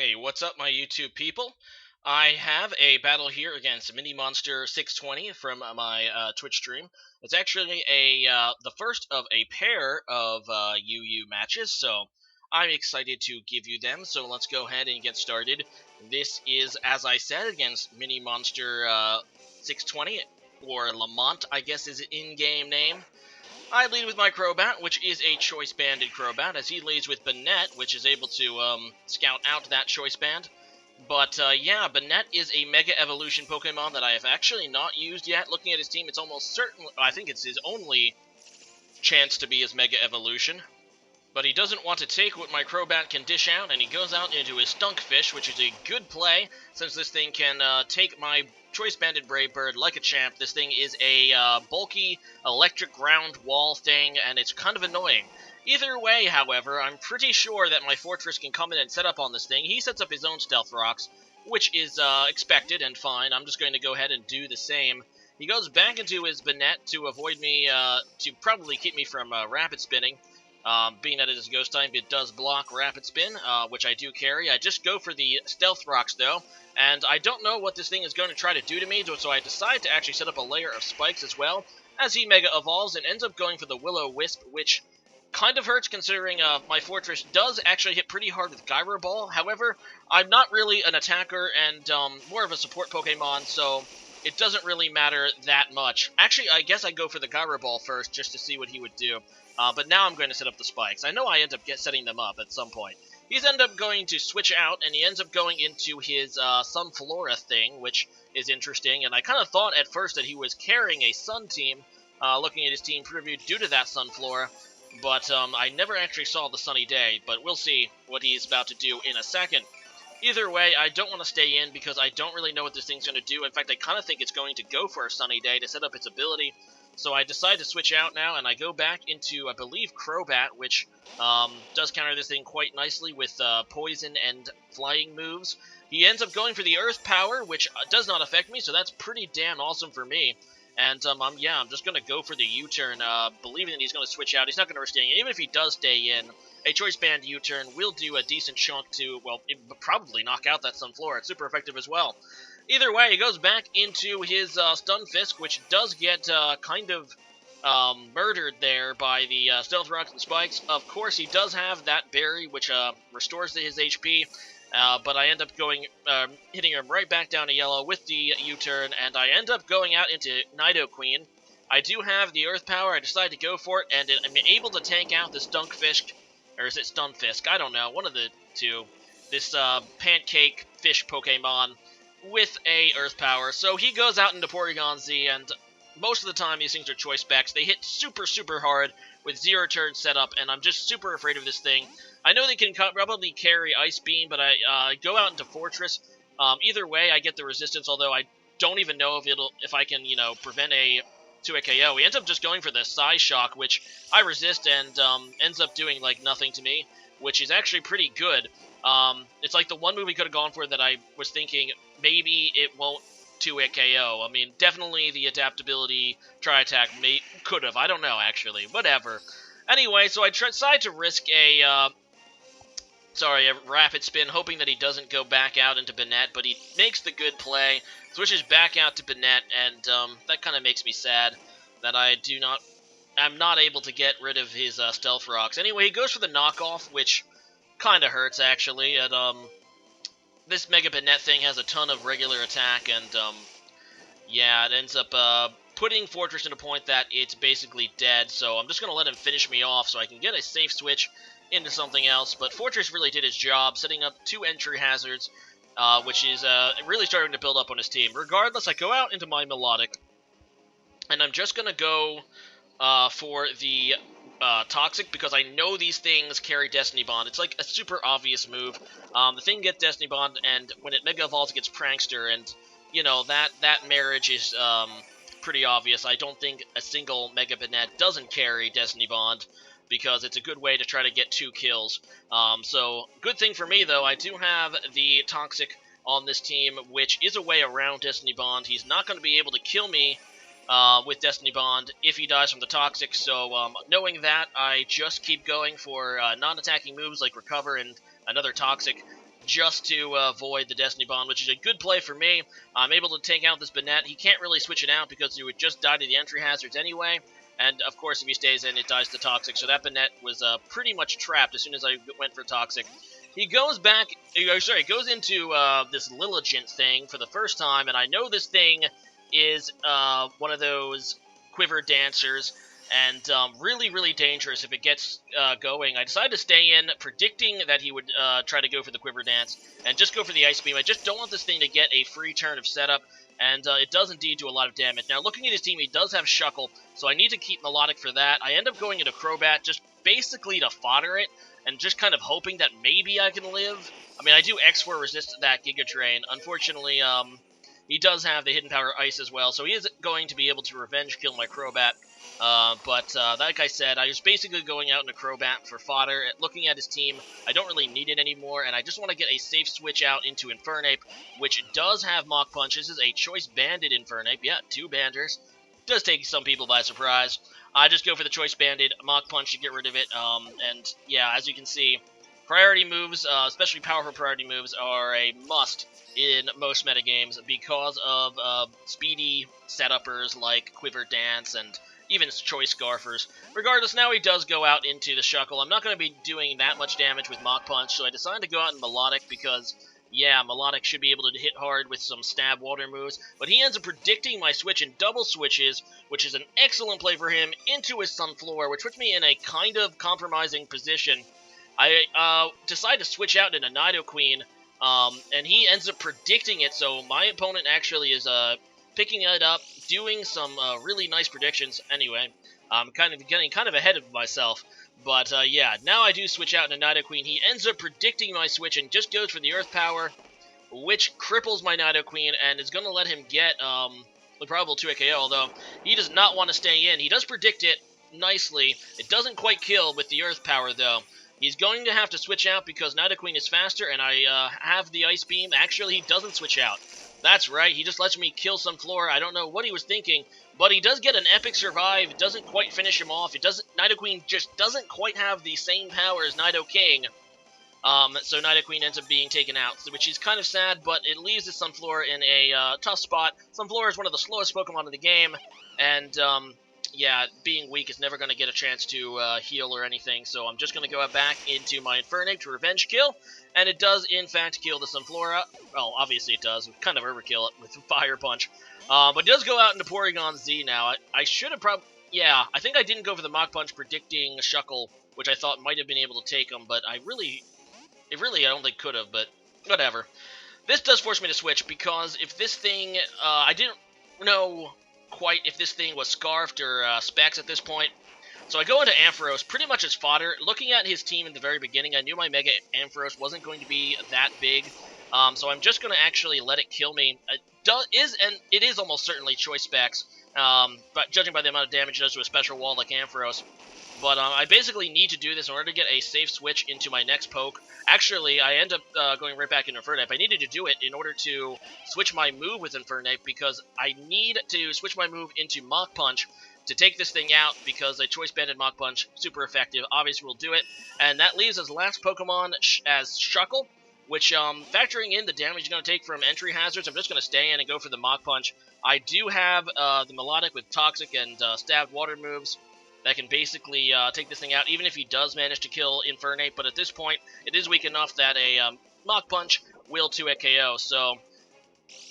Hey, what's up, my YouTube people? I have a battle here against Minimonstr620 from my Twitch stream. It's actually the first of a pair of UU matches, so I'm excited to give you them. So let's go ahead and get started. This is, as I said, against Minimonstr620, or Lamont, I guess is an in-game name. I lead with my Crobat, which is a Choice Banded Crobat, as he leads with Banette, which is able to scout out that Choice Band. But yeah, Banette is a Mega Evolution Pokemon that I have actually not used yet. Looking at his team, it's almost certain, I think it's his only chance to be his Mega Evolution. But he doesn't want to take what my Crobat can dish out, and he goes out into his Stunkfish, which is a good play, since this thing can take my Choice Banded Brave Bird like a champ. This thing is a bulky electric ground wall thing, and it's kind of annoying. Either way, however, I'm pretty sure that my Fortress can come in and set up on this thing. He sets up his own Stealth Rocks, which is expected and fine. I'm just going to go ahead and do the same. He goes back into his Banette to avoid me, to probably keep me from Rapid Spinning. Being that it is Ghost type, it does block Rapid Spin, which I do carry. I just go for the Stealth Rocks, though, and I don't know what this thing is going to try to do to me, so I decide to actually set up a layer of spikes as well, as he Mega Evolves and ends up going for the Will-O-Wisp, which kind of hurts considering my Fortress does actually hit pretty hard with Gyro Ball. However, I'm not really an attacker and more of a support Pokemon, so it doesn't really matter that much. Actually, I guess I go for the Gyro Ball first just to see what he would do. But now I'm going to set up the spikes. I know I end up setting them up at some point. He's ended up going to switch out, and he ends up going into his Sunflora thing, which is interesting. And I kind of thought at first that he was carrying a Sun team, looking at his team preview due to that Sunflora. But I never actually saw the Sunny Day, but we'll see what he's about to do in a second. Either way, I don't want to stay in because I don't really know what this thing's going to do. In fact, I kind of think it's going to go for a Sunny Day to set up its ability. So I decide to switch out now, and I go back into, I believe, Crobat, which does counter this thing quite nicely with poison and flying moves. He ends up going for the Earth Power, which does not affect me, so that's pretty damn awesome for me. And I'm just going to go for the U-turn, believing that he's going to switch out. He's not going to stay in. Even if he does stay in, a Choice Band U-turn will do a decent chunk to, well, it would probably knock out that Sunflora. It's super effective as well. Either way, he goes back into his Stunfisk, which does get kind of murdered there by the Stealth Rocks and Spikes. Of course, he does have that Berry, which restores to his HP, but I end up hitting him right back down to yellow with the U-turn, and I end up going out into Nidoqueen. I do have the Earth Power. I decide to go for it, and I'm able to tank out this Dunkfisk, or is it Stunfisk? I don't know, one of the two. This pancake fish Pokemon with a Earth Power. So he goes out into Porygon-Z, and most of the time these things are choice specs. They hit super, super hard with 0 turn setup, and I'm just super afraid of this thing. I know they can probably carry Ice Beam, but I go out into Fortress. Either way, I get the resistance, although I don't even know if I can, prevent a 2-hit KO. He ends up just going for the Psy Shock, which I resist and ends up doing, like, nothing to me, which is actually pretty good. It's like the one move he could have gone for that I was thinking maybe it won't 2-hit KO. I mean, definitely the adaptability Tri-Attack could have. I don't know, actually. Whatever. Anyway, so I decide to risk a Rapid Spin, hoping that he doesn't go back out into Banette, but he makes the good play, switches back out to Banette, and that kind of makes me sad that I'm not able to get rid of his Stealth Rocks. Anyway, he goes for the knockoff, which kind of hurts, actually. And, this Mega Banette thing has a ton of regular attack, and, yeah, it ends up putting Fortress in a point that it's basically dead, so I'm just going to let him finish me off so I can get a safe switch into something else. But Fortress really did his job, setting up 2 entry hazards, which is really starting to build up on his team. Regardless, I go out into my Melodic, and I'm just going to go for the Toxic, because I know these things carry Destiny Bond. It's like a super obvious move. The thing gets Destiny Bond, and when it Mega Evolves, it gets Prankster, and, that marriage is pretty obvious. I don't think a single Mega Banette doesn't carry Destiny Bond, because it's a good way to try to get 2 kills. So, good thing for me, though, I do have the Toxic on this team, which is a way around Destiny Bond. He's not going to be able to kill me with Destiny Bond if he dies from the Toxic, so knowing that, I just keep going for non-attacking moves like Recover and another Toxic. just to avoid the Destiny Bond, which is a good play for me. I'm able to take out this Banette. He can't really switch it out because he would just die to the entry hazards anyway. And, of course, if he stays in, it dies to Toxic. So that Banette was pretty much trapped as soon as I went for Toxic. He goes back, goes into this Lilligant thing for the first time, and I know this thing is one of those Quiver Dancers, and really, really dangerous if it gets going. I decided to stay in, predicting that he would try to go for the Quiver Dance, and just go for the Ice Beam. I just don't want this thing to get a free turn of setup, and it does indeed do a lot of damage. Now, looking at his team, he does have Shuckle, so I need to keep Melodic for that. I end up going into Crobat just basically to fodder it, and just kind of hoping that maybe I can live. I mean, I do X4 resist that Giga Drain. Unfortunately, he does have the Hidden Power Ice as well, so he is going to be able to revenge kill my Crobat. But like I said, I was basically going out in a Crobat for fodder. Looking at his team, I don't really need it anymore, and I just want to get a safe switch out into Infernape, which does have Mach Punch. This is a Choice Banded Infernape. Yeah, 2 Banders. Does take some people by surprise. I just go for the Choice Banded Mach Punch to get rid of it, and yeah, as you can see, priority moves, especially powerful priority moves, are a must in most metagames because of speedy setuppers like Quiver Dance and even Choice Scarfers. Regardless, now he does go out into the Shuckle. I'm not going to be doing that much damage with Mach Punch, so I decided to go out in Melodic because, yeah, Melodic should be able to hit hard with some Stab Water moves, but he ends up predicting my switch and double switches, which is an excellent play for him, into his Sunflora, which puts me in a kind of compromising position. I decide to switch out into Nidoqueen, and he ends up predicting it, so my opponent actually is picking it up, doing some really nice predictions. Anyway, I'm kind of getting ahead of myself. But yeah, now I do switch out into Nidoqueen. He ends up predicting my switch and just goes for the Earth Power, which cripples my Nidoqueen and is going to let him get the probable 2-hit KO, although he does not want to stay in. He does predict it nicely. It doesn't quite kill with the Earth Power, though. He's going to have to switch out because Nidoqueen is faster, and I have the Ice Beam. Actually, he doesn't switch out. That's right, he just lets me kill Sunflora. I don't know what he was thinking, but he does get an epic survive. It doesn't quite finish him off. Nidoqueen just doesn't quite have the same power as Nidoking. So Nidoqueen ends up being taken out, which is kind of sad, but it leaves the Sunflora in a tough spot. Sunflora is one of the slowest Pokemon in the game, and yeah, being weak is never going to get a chance to heal or anything, so I'm just going to go back into my Infernape to revenge kill, and it does, in fact, kill the Sunflora. Well, obviously it does. We kind of overkill it with Fire Punch. But it does go out into Porygon-Z now. I should have probably... Yeah, I think I didn't go for the Mach Punch predicting Shuckle, which I thought might have been able to take him, but I don't think could have, but whatever. This does force me to switch, because if this thing... I didn't know quite if this thing was Scarfed or Specs at this point. So I go into Ampharos pretty much as fodder. Looking at his team in the very beginning, I knew my Mega Ampharos wasn't going to be that big. So I'm just going to actually let it kill me. It is almost certainly Choice Specs, but judging by the amount of damage it does to a special wall like Ampharos. But I basically need to do this in order to get a safe switch into my next poke. Actually, I end up going right back into Infernape. I needed to do it in order to switch my move with Infernape, because I need to switch my move into Mach Punch to take this thing out, because a Choice Banded Mach Punch, super effective, obviously will do it. And that leaves as last Pokemon as Shuckle, which, factoring in the damage you're going to take from entry hazards, I'm just going to stay in and go for the Mach Punch. I do have the Melodic with Toxic and Stabbed Water moves that can basically take this thing out, even if he does manage to kill Infernape, but at this point, it is weak enough that a Mach Punch will 2-hit KO, so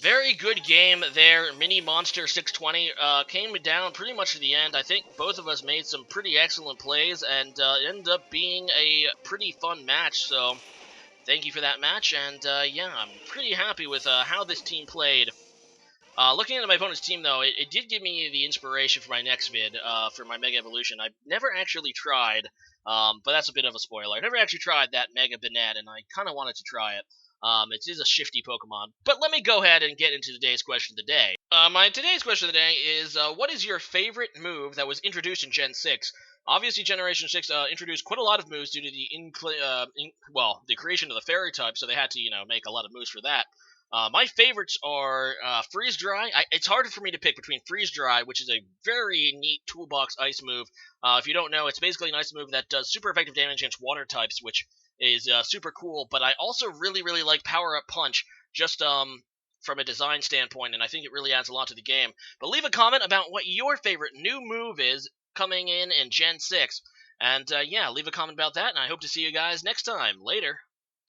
very good game there. Minimonstr620 came down pretty much to the end. I think both of us made some pretty excellent plays, and it ended up being a pretty fun match, so thank you for that match, and yeah, I'm pretty happy with how this team played. Looking at my opponent's team, though, it did give me the inspiration for my next vid, for my Mega Evolution. I've never actually tried, but that's a bit of a spoiler. I've never actually tried that Mega Banette, and I kind of wanted to try it. It is a shifty Pokemon. But let me go ahead and get into today's question of the day. My today's question of the day is, what is your favorite move that was introduced in Gen 6? Obviously, Generation 6 introduced quite a lot of moves due to the creation of the Fairy type, so they had to, make a lot of moves for that. My favorites are Freeze Dry. It's harder for me to pick between Freeze Dry, which is a very neat toolbox ice move. If you don't know, it's basically an ice move that does super effective damage against water types, which is super cool, but I also really, really like Power Up Punch, just from a design standpoint, and I think it really adds a lot to the game. But leave a comment about what your favorite new move is coming in Gen 6. And yeah, leave a comment about that, and I hope to see you guys next time. Later.